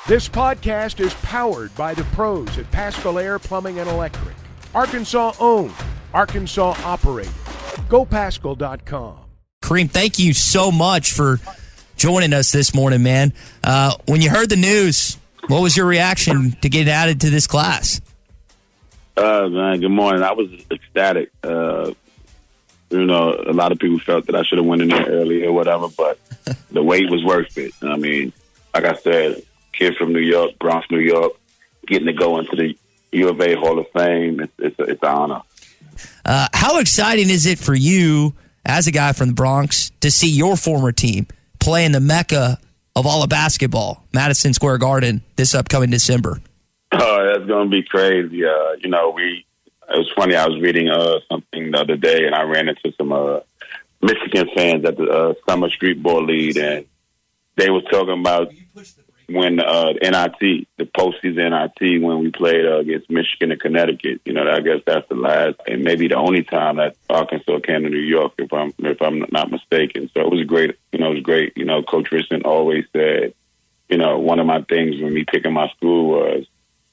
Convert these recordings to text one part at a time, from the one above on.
This podcast is powered by the pros at Paschal Air Plumbing and Electric. Arkansas owned, Arkansas operated. GoPaschal.com. Kareem, thank you so much for joining us this morning, man. When you heard the news, what was your reaction to get added to this class? Man, good morning. I was ecstatic. A lot of people felt that I should have went in there early or whatever, but the wait was worth it. I mean, like I said, kid from New York, Bronx, New York, getting to go into the U of A Hall of Fame, it's an honor. How exciting is it for you, as a guy from the Bronx, to see your former team play in the mecca of all of basketball, Madison Square Garden, this upcoming December? Oh, that's going to be crazy. It was funny. I was reading something the other day, and I ran into some Michigan fans at the Summer Street Ball League, and they was talking about when NIT, the postseason NIT, when we played against Michigan and Connecticut. I guess that's the last and maybe the only time that Arkansas came to New York, if I'm not mistaken. So it was great. It was great. Coach Richardson always said, one of my things when me picking my school was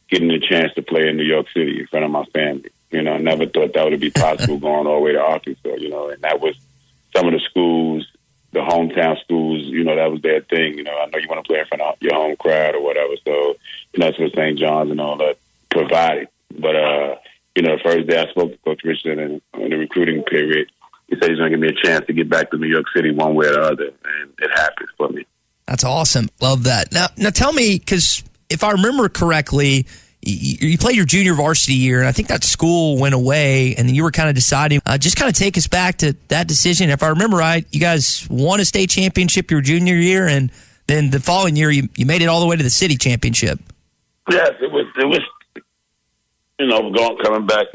getting the chance to play in New York City in front of my family. I never thought that would be possible going all the way to Arkansas. And that was some of the schools. The hometown schools, that was their thing. I know you want to play in front of your home crowd or whatever. So, that's what St. John's and all that provided. But, the first day I spoke to Coach Richardson in the recruiting period, he said he's going to give me a chance to get back to New York City one way or the other. And it happened for me. That's awesome. Love that. Now tell me, because if I remember correctly, you played your junior varsity year, and I think that school went away, and you were kind of deciding. Just kind of take us back to that decision. If I remember right, you guys won a state championship your junior year, and then the following year you made it all the way to the city championship. Yes, it was. Coming back,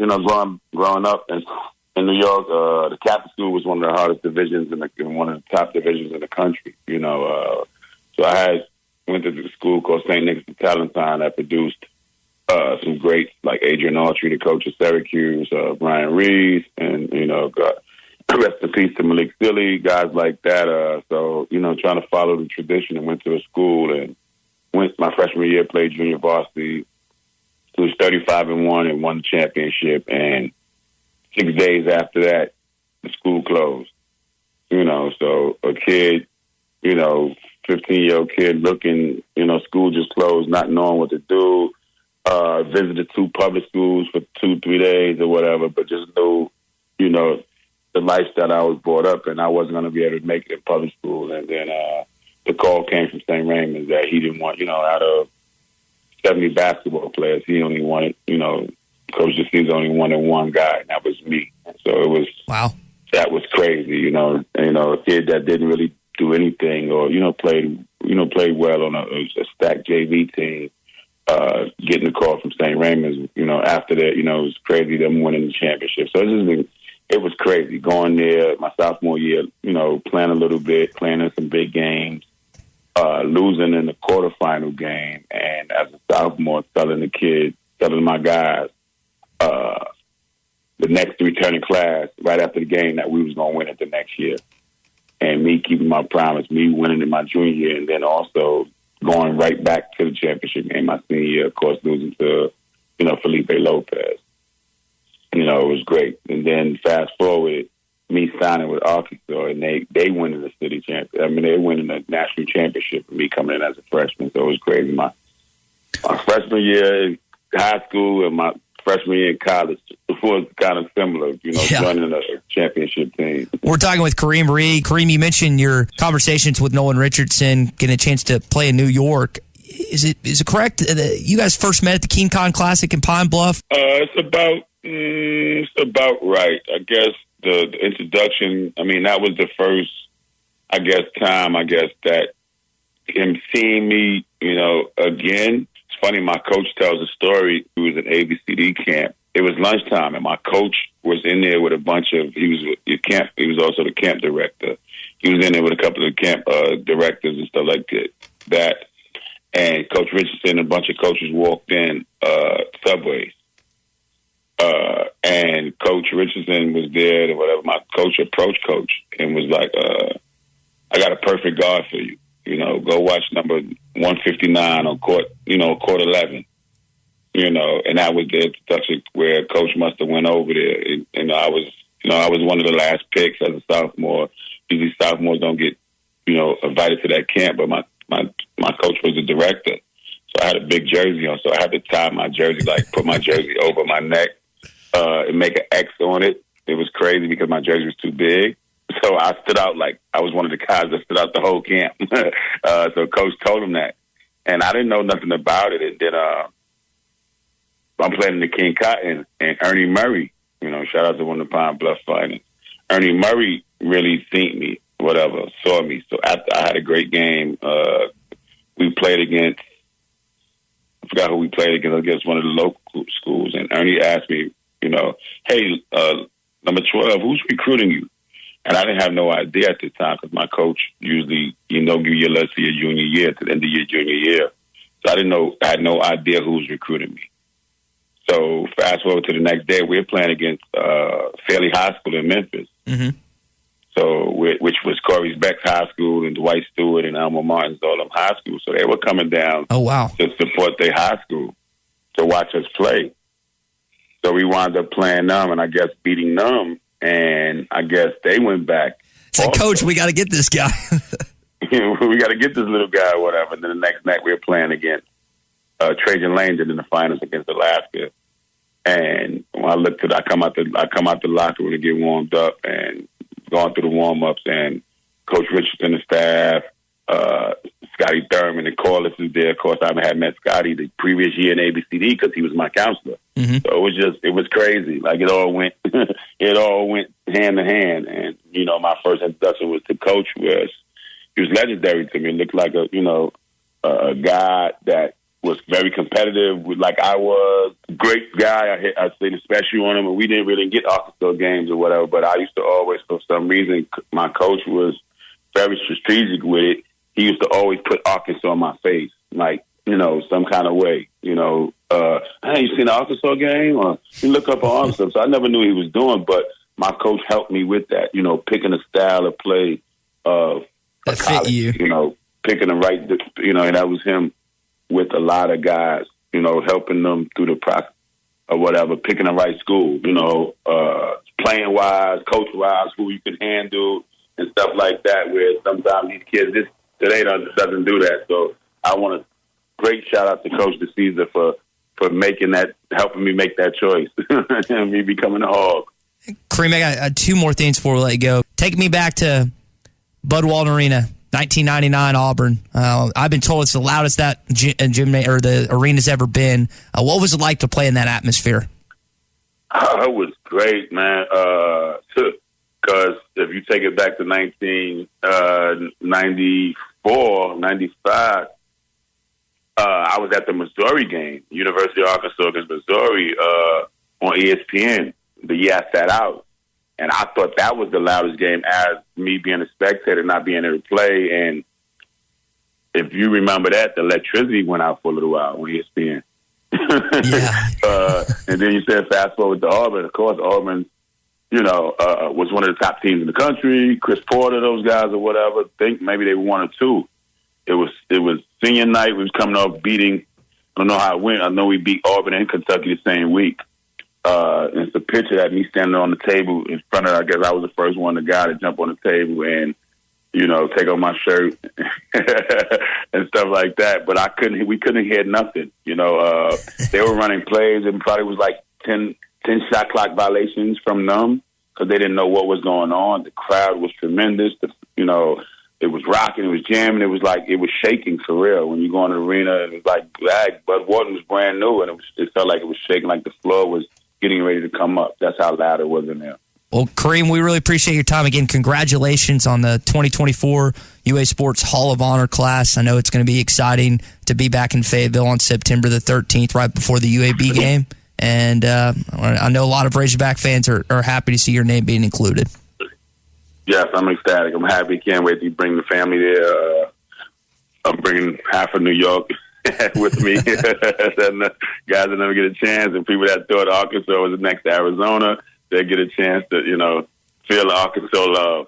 growing up in New York, the Catholic school was one of the hardest divisions in one of the top divisions in the country. So I went to the school called St. Nicholas Talentine that produced some great, like Adrian Autry, the coach of Syracuse, Brian Reed, and, rest in peace to Malik Silly, guys like that. Trying to follow the tradition, and went to a school and went my freshman year, played junior varsity. It was 35-1 and won the championship. And 6 days after that, the school closed. So a kid, 15-year-old kid looking, school just closed, not knowing what to do. Visited 2 public schools for 2-3 days or whatever, but just knew, the lifestyle I was brought up in, I wasn't going to be able to make it in public school. And then the call came from St. Raymond's that he didn't want, out of 70 basketball players, he only wanted, Coach Jaseen's only wanted one guy, and that was me. So it was, wow, that was crazy, a kid that didn't really do anything or, played well on a stacked JV team. Getting the call from St. Raymond's, after that, it was crazy them winning the championship. So it was crazy going there my sophomore year, playing a little bit, playing in some big games, losing in the quarterfinal game. And as a sophomore, telling my guys, the next returning class right after the game that we was going to win it the next year. And me keeping my promise, me winning in my junior year, and then also going right back to the championship game my senior year, of course, losing to, Felipe Lopez. It was great. And then fast forward, me signing with Arkansas, and they winning the city championship. I mean, they winning the national championship, and me coming in as a freshman. So it was crazy. My freshman year in high school and my freshman year in college was kind of similar, running a championship team. We're talking with Kareem Reid. Kareem, you mentioned your conversations with Nolan Richardson, getting a chance to play in New York. Is it correct that you guys first met at the King Con Classic in Pine Bluff? It's about right. I guess the introduction, that was the first, time, that him seeing me, again. It's funny, my coach tells a story. He was at ABCD camp. It was lunchtime, and my coach was in there with a bunch of, he was also the camp director. He was in there with a couple of camp directors and stuff like that. And Coach Richardson and a bunch of coaches walked in Subways. And Coach Richardson was there, or whatever. My coach approached Coach and was like, I got a perfect guard for you. Go watch number 159 on court 11. And that was the introduction where Coach must have went over there. And I was one of the last picks as a sophomore. Usually sophomores don't get, invited to that camp, but my coach was the director. So I had a big jersey on, so I had to tie my jersey, put my jersey over my neck and make an X on it. It was crazy because my jersey was too big. So I stood out I was one of the guys that stood out the whole camp. So Coach told him that. And I didn't know nothing about it. And then I'm playing in the King Cotton, and Ernie Murray, shout out to one of the Pine Bluff Finals. Ernie Murray really seen me, saw me. So after I had a great game, we played against, I forgot who we played against one of the local schools. And Ernie asked me, hey, number 12, who's recruiting you? And I didn't have no idea at the time because my coach usually, give you a list for your junior year to the end of your junior year. So I had no idea who was recruiting me. So fast forward to the next day, we're playing against Fairleigh High School in Memphis. Mm-hmm. So which was Corey Beck's high school and Dwight Stewart and Alma Martin's all them high schools. So they were coming down to support their high school to watch us play. So we wound up playing them and I guess beating them. And I guess they went back. It's like, Coach, we got to get this guy. We got to get this little guy or whatever. And then the next night we were playing against Trajan Langdon in the finals against Alaska. And when I come out the locker room to get warmed up and going through the warm-ups, and Coach Richardson, the staff, Scotty Thurman, and Corliss is there. Of course, I had met Scotty the previous year in ABCD because he was my counselor. Mm-hmm. So it was crazy. It all went hand in hand. And, my first introduction was to Coach. He was legendary to me. It looked like a guy that was very competitive, like I was. Great guy. I stayed especially on him, and we didn't really get Arkansas games or whatever, but I used to always, for some reason, my coach was very strategic with it. He used to always put Arkansas in my face, some kind of way. Hey, you seen the Arkansas game? Or you look up on Arkansas. So I never knew what he was doing, but my coach helped me with that, picking a style of play of that fit you. Picking the right, and that was him with a lot of guys, helping them through the process or whatever, picking the right school, playing-wise, coach-wise, who you can handle and stuff like that, where sometimes these kids today doesn't do that. So I want a great shout-out to Coach DeCesar for making that, helping me make that choice and me becoming a Hog. Kareem, I got two more things before we let you go. Take me back to Bud Walton Arena, 1999 Auburn. I've been told it's the loudest that gym or the arena's ever been. What was it like to play in that atmosphere? It was great, man. Because if you take it back to 1994, 95, I was at the Missouri game, University of Arkansas against Missouri, on ESPN the year I sat out. And I thought that was the loudest game as me being a spectator, not being able to play. And if you remember that, the electricity went out for a little while on ESPN. Yeah. And then you said fast forward to Auburn. Of course, Auburn, was one of the top teams in the country. Chris Porter, those guys or whatever. Think maybe they were one or two. It was senior night. We was coming off beating. I don't know how it went. I know we beat Auburn and Kentucky the same week. And it's a picture of me standing on the table in front of, I guess I was the first one, the guy to jump on the table and, take off my shirt and stuff like that. But we couldn't hear nothing. They were running plays and probably was like 10 shot clock violations from them because they didn't know what was going on. The crowd was tremendous. It was rocking, it was jamming, it was shaking for real. When you go in the arena, it was like black. Bud Walton was brand new, and it felt like it was shaking, like the floor was getting ready to come up. That's how loud it was in there. Well, Kareem, we really appreciate your time. Again, congratulations on the 2024 UA Sports Hall of Honor class. I know it's going to be exciting to be back in Fayetteville on September the 13th, right before the UAB game. And I know a lot of Razorback fans are happy to see your name being included. Yes, I'm ecstatic. I'm happy. Can't wait to bring the family there. I'm bringing half of New York with me. And guys will never get a chance. And people that thought Arkansas was the next Arizona, they get a chance to, feel the Arkansas love.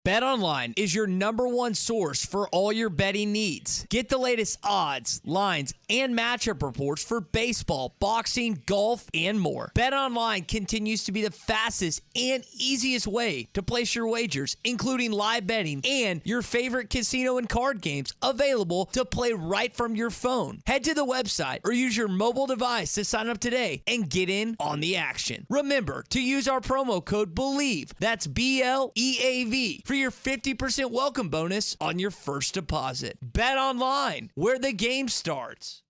BetOnline is your number one source for all your betting needs. Get the latest odds, lines, and matchup reports for baseball, boxing, golf, and more. BetOnline continues to be the fastest and easiest way to place your wagers, including live betting and your favorite casino and card games available to play right from your phone. Head to the website or use your mobile device to sign up today and get in on the action. Remember to use our promo code BELIEVE, that's BLEAV, for your 50% welcome bonus on your first deposit. Bet online, where the game starts.